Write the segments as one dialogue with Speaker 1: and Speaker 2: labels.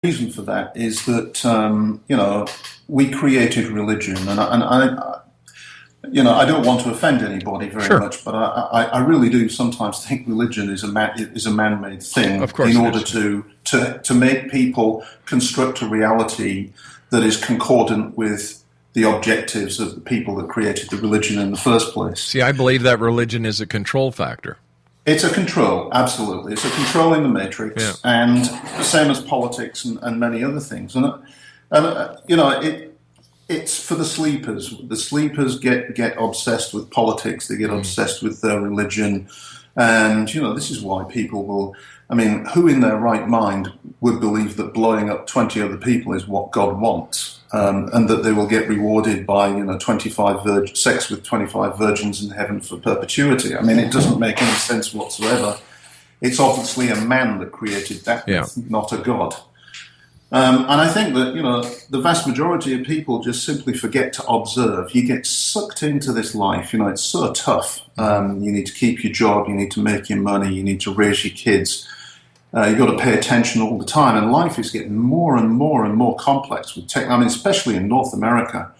Speaker 1: reason for that is that we created religion, I don't want to offend anybody very
Speaker 2: Sure.
Speaker 1: much, but I really do sometimes think religion is a man-made thing
Speaker 2: Of course
Speaker 1: in
Speaker 2: it
Speaker 1: order
Speaker 2: is.
Speaker 1: to make people construct a reality that is concordant with the objectives of the people that created the religion in the first place.
Speaker 2: See, I believe that religion is a control factor.
Speaker 1: It's a control, absolutely. It's a control in the matrix,
Speaker 2: Yeah.
Speaker 1: and the same as politics and many other things. It's for the sleepers. The sleepers get obsessed with politics. They get obsessed with their religion, and this is why people will. I mean, who in their right mind would believe that blowing up 20 other people is what God wants, and that they will get rewarded by 25 sex with 25 virgins in heaven for perpetuity? I mean, it doesn't make any sense whatsoever. It's obviously a man that created that, not a God. And I think that, the vast majority of people just simply forget to observe. You get sucked into this life. It's so tough. You need to keep your job. You need to make your money. You need to raise your kids. You've got to pay attention all the time. And life is getting more and more and more complex with tech. I mean, especially in North America.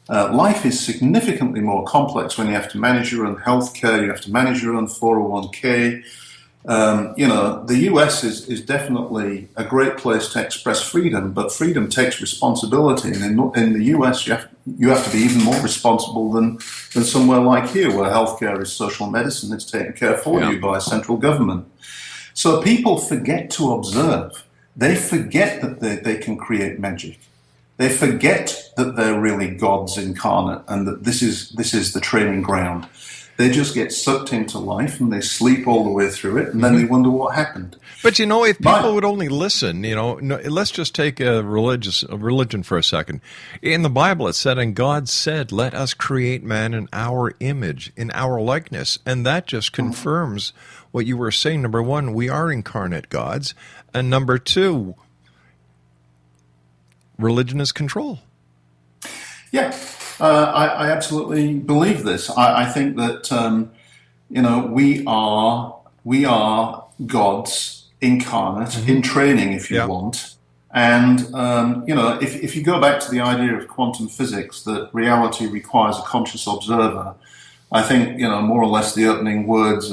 Speaker 1: Life is significantly more complex when you have to manage your own healthcare. You have to manage your own 401k. The US is definitely a great place to express freedom, but freedom takes responsibility. And in the US, you have to be even more responsible than somewhere like here, where healthcare is social medicine. It's taken care for you by central government. So people forget to observe. They forget that they can create magic. They forget that they're really gods incarnate and that this is the training ground. They just get sucked into life and they sleep all the way through it, and then they wonder what happened.
Speaker 2: But if people would only listen, let's just take a religion for a second. In the Bible, it said, "And God said, let us create man in our image, in our likeness," and that just confirms what you were saying. Number one, we are incarnate gods, and number two, religion is control.
Speaker 1: Yeah. I absolutely believe this. I think that we are gods incarnate in training, if you want. And if you go back to the idea of quantum physics, that reality requires a conscious observer, I think more or less the opening words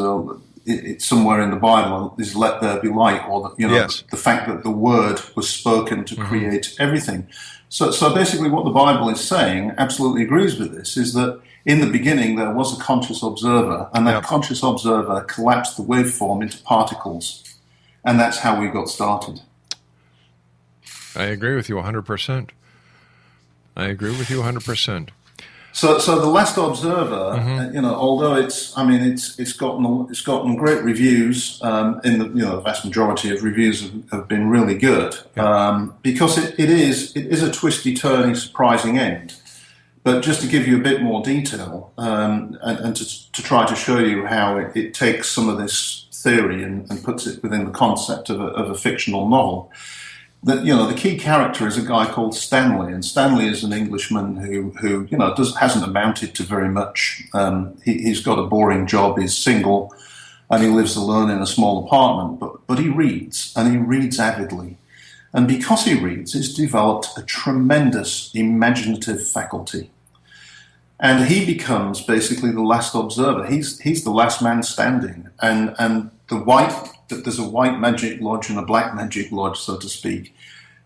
Speaker 1: it's somewhere in the Bible is "Let there be light," or the fact that the word was spoken to create everything. So basically what the Bible is saying, absolutely agrees with this, is that in the beginning there was a conscious observer, and that conscious observer collapsed the waveform into particles, and that's how we got started.
Speaker 2: I agree with you 100%. So
Speaker 1: the last observer, although it's gotten great reviews. In the vast majority of reviews have been really good because it is a twisty, turny, surprising end. But just to give you a bit more detail and to try to show you how it takes some of this theory and puts it within the concept of a fictional novel. The key character is a guy called Stanley, and Stanley is an Englishman who hasn't amounted to very much. He's got a boring job, he's single, and he lives alone in a small apartment. But he reads, and he reads avidly, and because he reads, he's developed a tremendous imaginative faculty, and he becomes basically the last observer. He's the last man standing, and there's a white magic lodge and a black magic lodge, so to speak.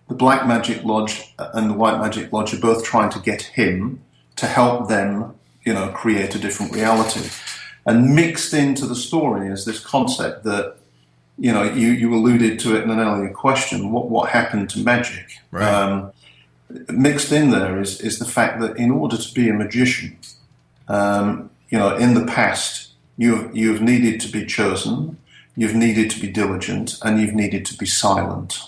Speaker 1: The black magic lodge and the white magic lodge are both trying to get him to help them, create a different reality. And mixed into the story is this concept that, you alluded to it in an earlier question, what happened to magic?
Speaker 2: Right.
Speaker 1: Mixed in there is the fact that in order to be a magician, in the past, you've needed to be chosen, you've needed to be diligent, and you've needed to be silent.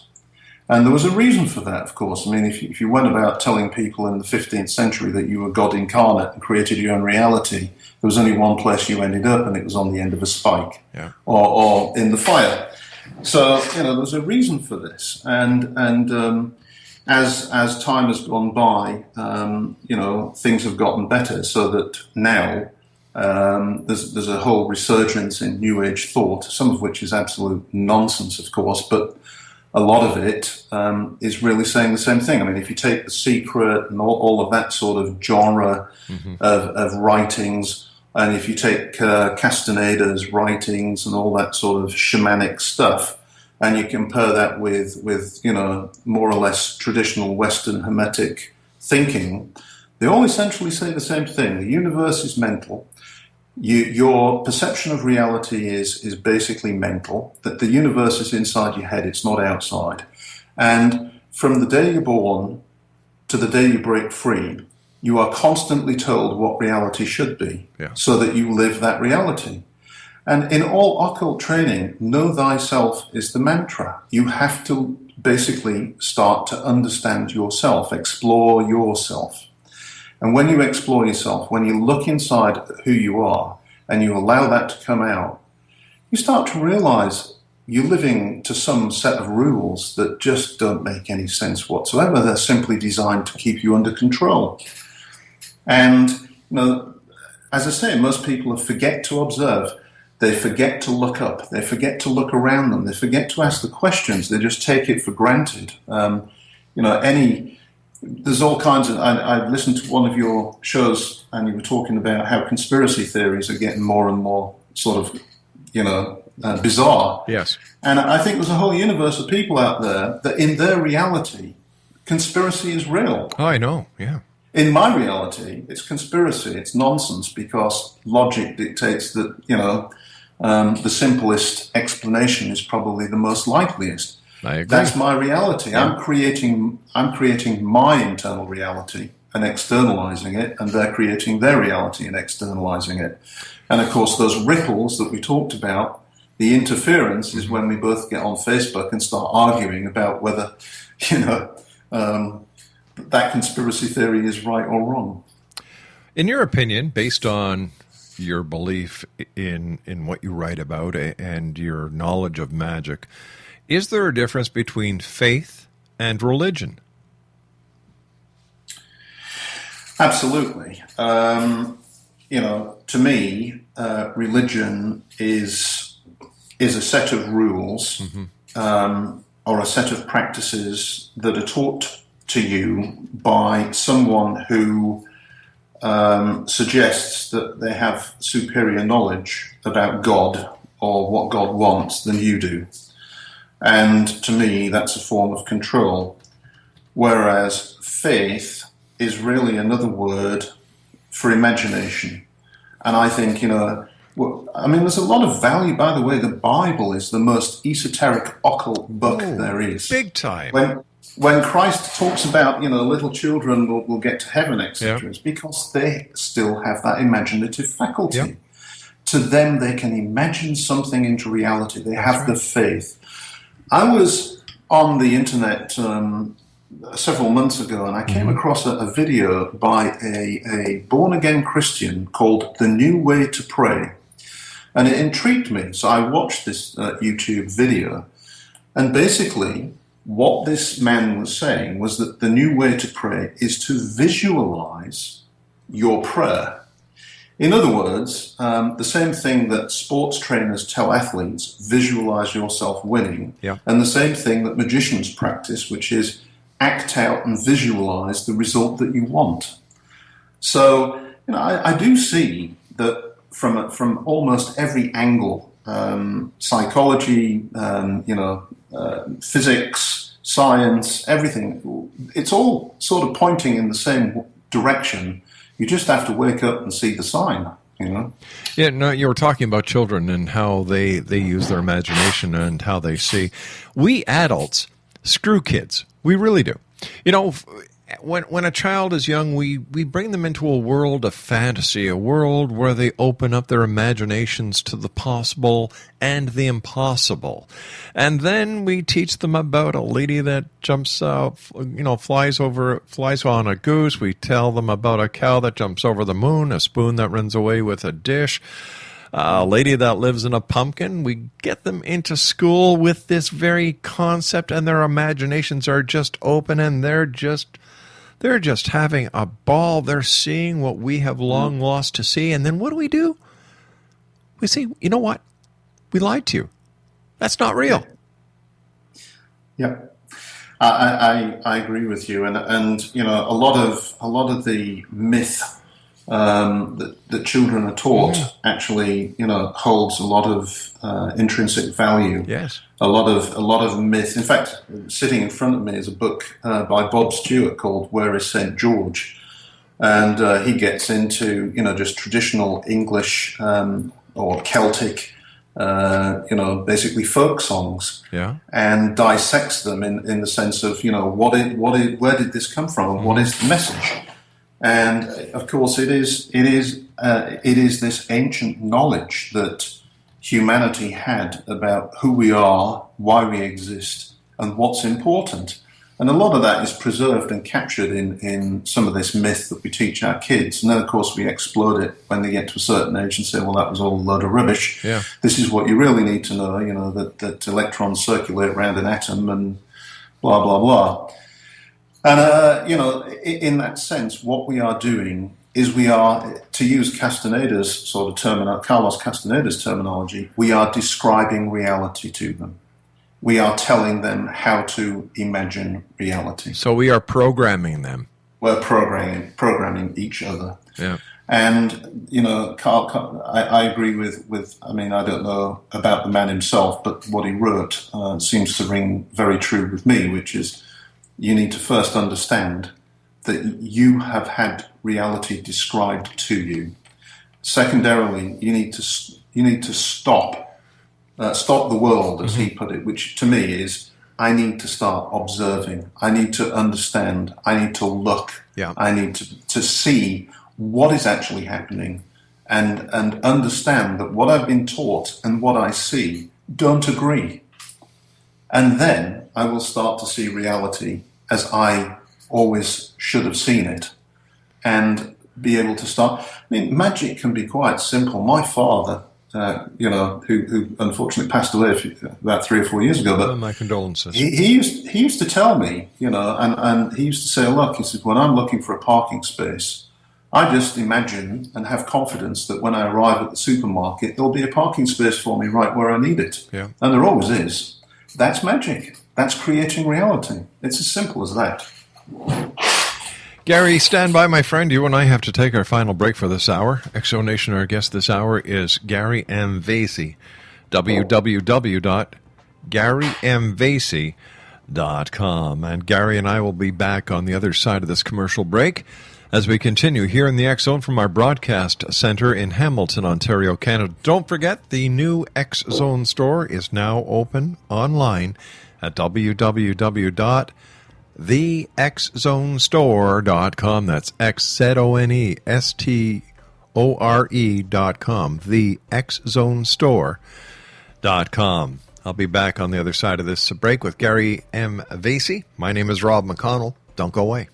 Speaker 1: And there was a reason for that, of course. I mean, if you went about telling people in the 15th century that you were God incarnate and created your own reality, there was only one place you ended up, and it was on the end of a spike or in the fire. So, there was a reason for this. And as time has gone by, things have gotten better, so that now there's a whole resurgence in New Age thought, some of which is absolute nonsense, of course, but a lot of it is really saying the same thing. I mean, if you take The Secret and all of that sort of genre of writings, and if you take Castaneda's writings and all that sort of shamanic stuff, and you compare that with more or less traditional Western Hermetic thinking, they all essentially say the same thing. The universe is mental. Your perception of reality is basically mental, that the universe is inside your head, it's not outside. And from the day you're born to the day you break free, you are constantly told what reality should be, so that you live that reality. And in all occult training, know thyself is the mantra. You have to basically start to understand yourself, explore yourself. And when you explore yourself, when you look inside who you are and you allow that to come out, you start to realize you're living to some set of rules that just don't make any sense whatsoever. They're simply designed to keep you under control. And, as I say, most people forget to observe. They forget to look up. They forget to look around them. They forget to ask the questions. They just take it for granted. There's all kinds of... I listened to one of your shows, and you were talking about how conspiracy theories are getting more and more sort of, bizarre.
Speaker 2: Yes.
Speaker 1: And I think there's a whole universe of people out there that in their reality, conspiracy is real.
Speaker 2: Oh, I know, yeah.
Speaker 1: In my reality, it's conspiracy. It's nonsense, because logic dictates that, the simplest explanation is probably the most likeliest.
Speaker 2: I agree.
Speaker 1: That's my reality.
Speaker 2: Yeah.
Speaker 1: I'm creating my internal reality and externalizing it, and they're creating their reality and externalizing it. And of course, those ripples that we talked about, the interference is when we both get on Facebook and start arguing about whether, that conspiracy theory is right or wrong.
Speaker 2: In your opinion, based on your belief in what you write about and your knowledge of magic, is there a difference between faith and religion?
Speaker 1: Absolutely. To me, religion is a set of rules or a set of practices that are taught to you by someone who suggests that they have superior knowledge about God or what God wants than you do. And to me, that's a form of control. Whereas faith is really another word for imagination. And I think, there's a lot of value. By the way, the Bible is the most esoteric occult book there is.
Speaker 2: Big time.
Speaker 1: When Christ talks about, little children will get to heaven, etc., it's because they still have that imaginative faculty.
Speaker 2: Yep.
Speaker 1: To them, they can imagine something into reality. They have the faith. I was on the internet several months ago, and I came across a video by a born-again Christian called The New Way to Pray. And it intrigued me, so I watched this YouTube video. And basically, what this man was saying was that the new way to pray is to visualize your prayer. In other words, the same thing that sports trainers tell athletes, visualize yourself winning, and the same thing that magicians practice, which is act out and visualize the result that you want. So, I do see that from almost every angle, psychology, physics, science, everything, it's all sort of pointing in the same direction. You just have to wake up and see the sign,
Speaker 2: Yeah, no, you were talking about children and how they use their imagination and how they see. We adults screw kids. We really do. When a child is young, we bring them into a world of fantasy, a world where they open up their imaginations to the possible and the impossible. And then we teach them about a lady that jumps, flies on a goose. We tell them about a cow that jumps over the moon, a spoon that runs away with a dish, a lady that lives in a pumpkin. We get them into school with this very concept, and their imaginations are just open, and they're just having a ball. They're seeing what we have long lost to see. And then what do? We say, you know what? We lied to you. That's not real.
Speaker 1: Yep. I agree with you, and you know, a lot of the myth that children are taught actually, you know, holds a lot of intrinsic value.
Speaker 2: Yes.
Speaker 1: A lot of myth. In fact, sitting in front of me is a book by Bob Stewart called "Where is St. George?" And he gets into, you know, just traditional English or Celtic, you know, basically folk songs, and dissects them in the sense of, you know, where did this come from, and what is the message? And of course, it is this ancient knowledge that humanity had about who we are, why we exist, and what's important. And a lot of that is preserved and captured in some of this myth that we teach our kids. And then, of course, we explode it when they get to a certain age and say, well, that was all a load of rubbish.
Speaker 2: Yeah.
Speaker 1: This is what you really need to know, you know, that electrons circulate around an atom and blah, blah, blah. And, you know, in that sense, what we are doing is we are, to use Castaneda's sort of Carlos Castaneda's terminology, we are describing reality to them. We are telling them how to imagine reality.
Speaker 2: So we are programming them.
Speaker 1: We're programming each other.
Speaker 2: Yeah.
Speaker 1: And, you know, I agree with, I mean, I don't know about the man himself, but what he wrote seems to ring very true with me, which is you need to first understand that you have had reality described to you. Secondarily, you need to stop the world, as he put it, which to me is, I need to start observing. I need to understand. I need to look.
Speaker 2: Yeah.
Speaker 1: I need to see what is actually happening and understand that what I've been taught and what I see don't agree. And then I will start to see reality as I always should have seen it and be able to start. I mean, magic can be quite simple. My father, you know, who unfortunately passed away about 3 or 4 years ago. But
Speaker 2: my condolences.
Speaker 1: He used to tell me, you know, and he used to say, look, he said, when I'm looking for a parking space, I just imagine and have confidence that when I arrive at the supermarket, there'll be a parking space for me right where I need it.
Speaker 2: Yeah.
Speaker 1: And there always is. That's magic. That's creating reality. It's as simple as that.
Speaker 2: Gary, stand by, my friend. You and I have to take our final break for this hour. Exonation, our guest this hour is Gary M. Vasey. www.garymvasey.com. And Gary and I will be back on the other side of this commercial break as we continue here in the X Zone from our broadcast center in Hamilton, Ontario, Canada. Don't forget, the new X Zone store is now open online at www.thexzonestore.com. That's XZONESTORE.com. Thexzonestore.com. I'll be back on the other side of this break with Gary M. Vasey. My name is Rob McConnell. Don't go away.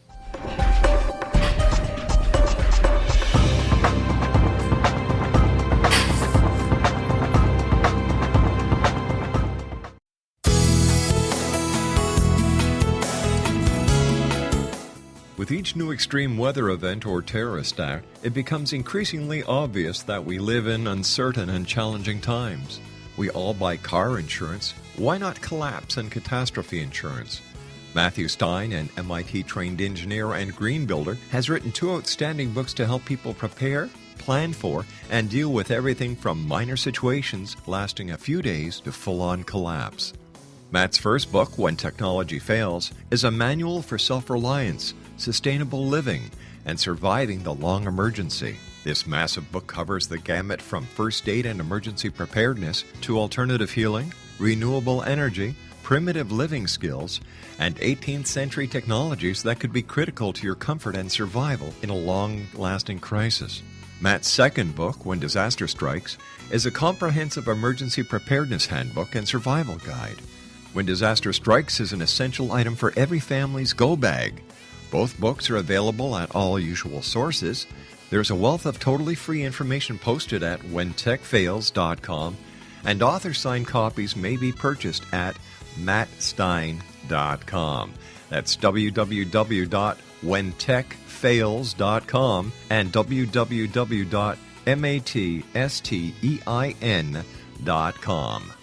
Speaker 2: With each new extreme weather event or terrorist act, it becomes increasingly obvious that we live in uncertain and challenging times. We all buy car insurance. Why not collapse and catastrophe insurance? Matthew Stein, an MIT-trained engineer and green builder, has written 2 outstanding books to help people prepare, plan for, and deal with everything from minor situations lasting a few days to full-on collapse. Matt's first book, When Technology Fails, is a manual for self-reliance, sustainable living, and surviving the long emergency. This massive book covers the gamut from first aid and emergency preparedness to alternative healing, renewable energy, primitive living skills, and 18th century technologies that could be critical to your comfort and survival in a long-lasting crisis. Matt's second book, When Disaster Strikes, is a comprehensive emergency preparedness handbook and survival guide. When Disaster Strikes is an essential item for every family's go bag. Both books are available at all usual sources. There's a wealth of totally free information posted at whentechfails.com, and author-signed copies may be purchased at mattstein.com. That's www.whentechfails.com and www.mattstein.com.